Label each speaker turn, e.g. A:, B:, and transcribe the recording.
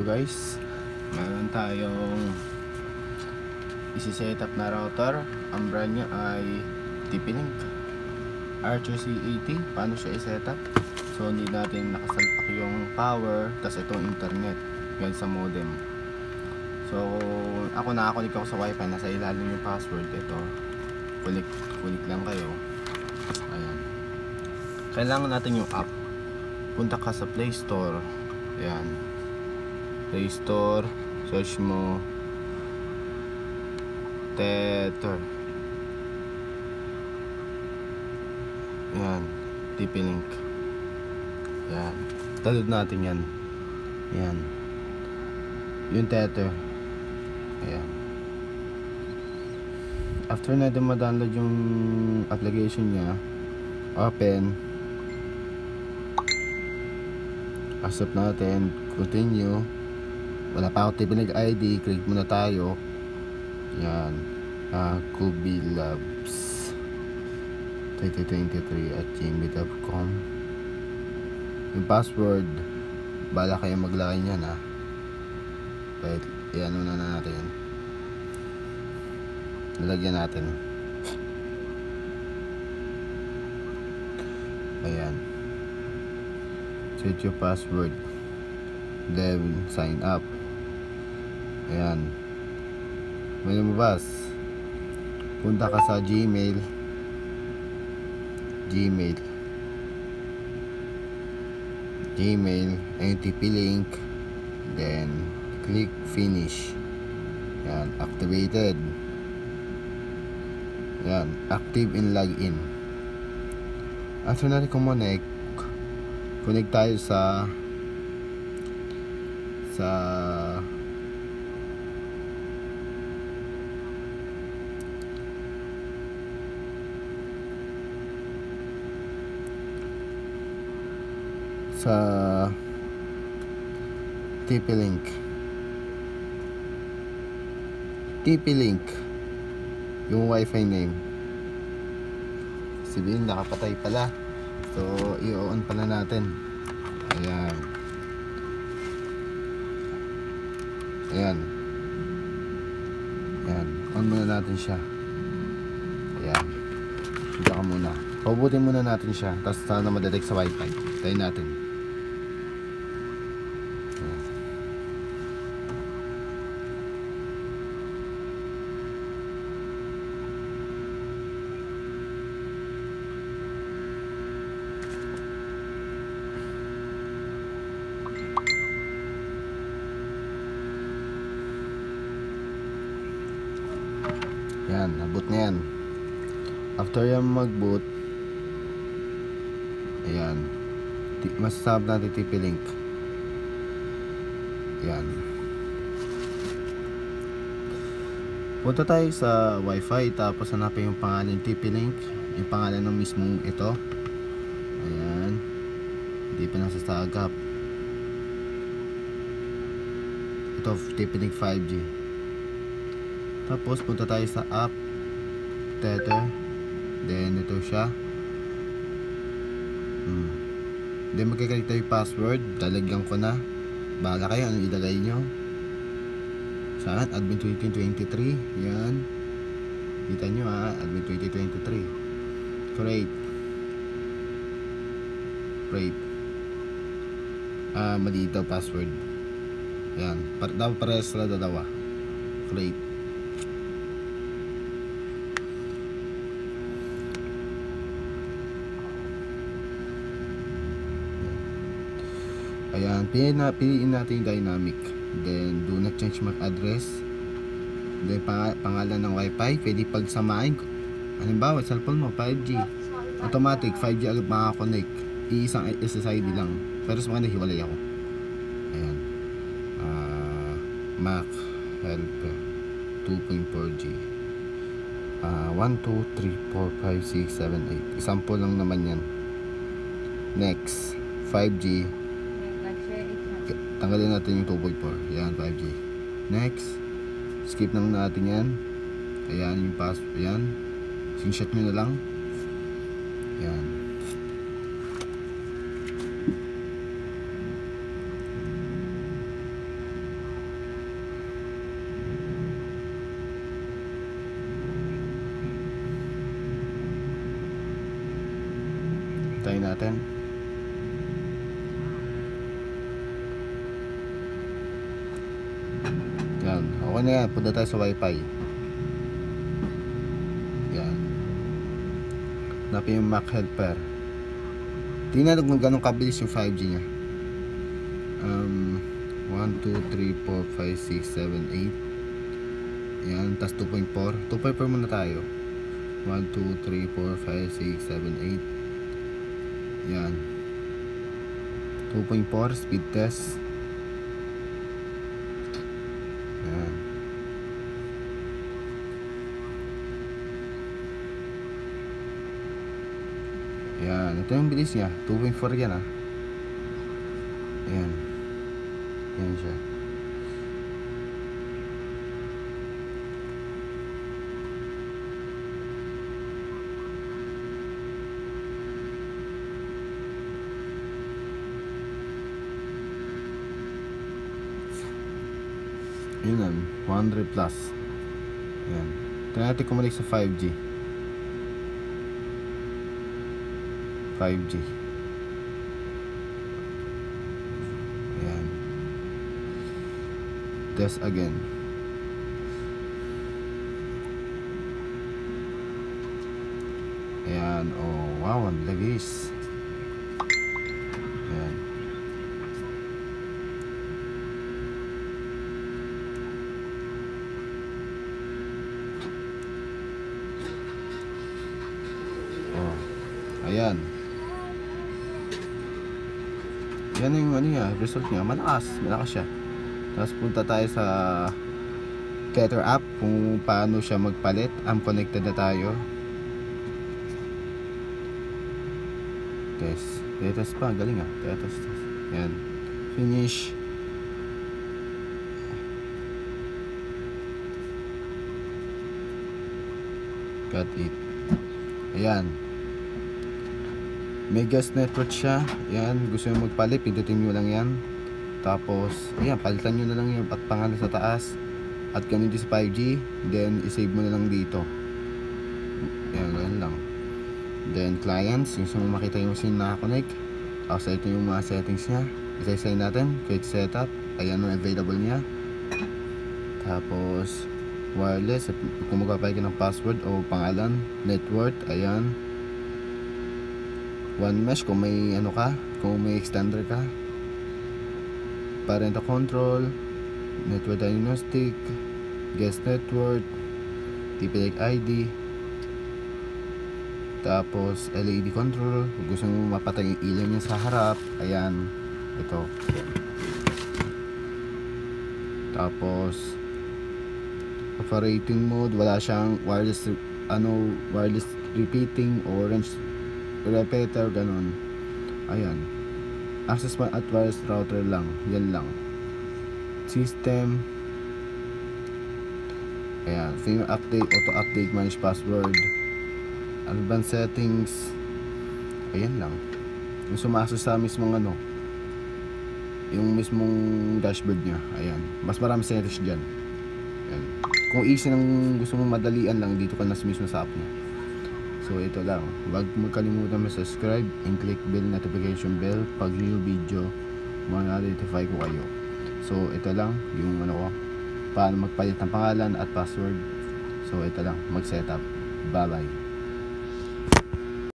A: Hello guys, meron tayong isi-setup na router. Ang brand niya ay TP-Link Archer C80. Paano siya i-setup? So hindi natin nakasalpak yung power, tas itong internet yan sa modem. So ako nakakulik ako sa wifi, nasa ilalim yung password. Ito, kulik lang kayo. Ayan, kailangan natin yung app. Punta ka sa Play Store. Ayan, Play Store, search mo Tether. Yan, TP-Link. Yan, download natin yan. Yan, yung Tether. Ayan, after natin ma-download yung application nya, open, accept natin, continue. Wala pa ako TP-Link ID, click muna tayo. Yan, kubilabs 2023@gmail.com. yung password, bala kayo maglagay niyan ha. Right, iano na natin, nalagyan natin. Ayan, set your password, then sign up. Ayan, may lumabas. Punta ka sa Gmail, and TP-Link, then click finish. Yan, activated. Yan, active in login. After natin connect tayo sa TP-Link, yung wifi name. Sabihin nakapatay pala, so i-on pala natin. Ayan, ayan, on muna natin siya. Ayan, dito ka muna, pabutin muna natin siya, tapos sana madetect sa wifi. Tayo natin. Yan, naboot na yan. After yan mag-boot, ayan, masasabot natin TP-Link. Yan, punta tayo sa wifi, tapos hanapin yung pangalan ng TP-Link, yung pangalan ng mismong ito. Ayan, hindi pa nasasagap. Ito, TP-Link 5G. Tapos punta tayo sa app, Tether, then ito siya. Then magkakalik tayo yung password, dalagyan ko na, bahala kayo anong ilagay nyo. Saan? Admin 2023. Yan, kita nyo ha, Admin 2023. Create. Mali daw password. Yan, daw parehas na dalawa. Create. Ayan, piliin natin yung dynamic, then do not change MAC address, then pangalan ng wifi, pwede pagsamahin. Halimbawa cellphone mo 5G, automatic 5G agad makakonect, iisang SSID lang, pero sa mga nahiwalay ako. Ayan, MAC helper 2.4G, 1, 2, 3, 4, 5, 6, 7, 8, example lang naman yan. Next, 5G, tanggalin natin yung 2.4. Yan, 5G. Next, skip lang natin yan. Ayan yung password. Ayan, screenshot nyo na lang. Ayan, try natin. Yan, okay na yan. Punta tayo sa wifi. Yan, napin yung Mac helper. Tingnan kung gano'ng kabilis yung 5G nya. 1, 2, 3, 4, 5, 6, 7, 8. Yan, tas 2.4. 2.4 muna tayo. 1, 2, 3, 4, 5, 6, 7, 8. Yan, 2.4 speed test. Yan. Yan, ito yung bilis niya. 2.4 yan ah. Yan. Yan siya. Yun yan, 100 plus. Yan. Ito natin kumalik sa 5G. 5G. Yan. Test again. Ayan, oh wow, ang lagis. Ayan. Oh, ayan. Yan yung ano niya, result niya, malakas siya. Tapos punta tayo sa Tether app kung paano siya magpalit. Connected na tayo. Test pa, galing ah. Test. Yan, finish. Got it. Ayan, may guest network siya. Yan, gusto nyo magpalit, pindutin nyo lang yan. Tapos, ayan, palitan nyo na lang yung at pangalan sa taas. At ganun din sa 5G. Then, isave mo na lang dito. Ayan, ganun lang. Then, clients, yung gusto mo makita yung scene nakakonect. Tapos, ito yung mga settings nya. Isa-isay natin. Quick setup. Ayan yung available nya. Tapos, wireless. Kung magpapay ka ng password o pangalan. Network, ayan. One mesh kung may ano ka, kung may extender ka. Parental control, network diagnostic, guest network, TP-Link ID. Tapos LED control, kung gusto mo mapatay yung ilaw niya sa harap, ayan, ito. Tapos operating mode, wala siyang wireless wireless repeating, orange repeater, ganun. Ayan, access point at wireless router lang, yan lang. System, ayan, firmware update, auto update, manage password, advanced settings, ayan lang. Yung sumaso sa mismong ano, yung mismong dashboard nya, ayan, mas marami settings dyan. Ayan. Kung easy nang gusto mong madalian lang, dito ka na mismo sa app mo. So ito lang, huwag magkalimutan mag-subscribe and click bell notification bell pag new video ma-notify ko kayo. So ito lang yung ano ko, paano magpalit ng pangalan at password. So ito lang, mag-setup. Bye bye.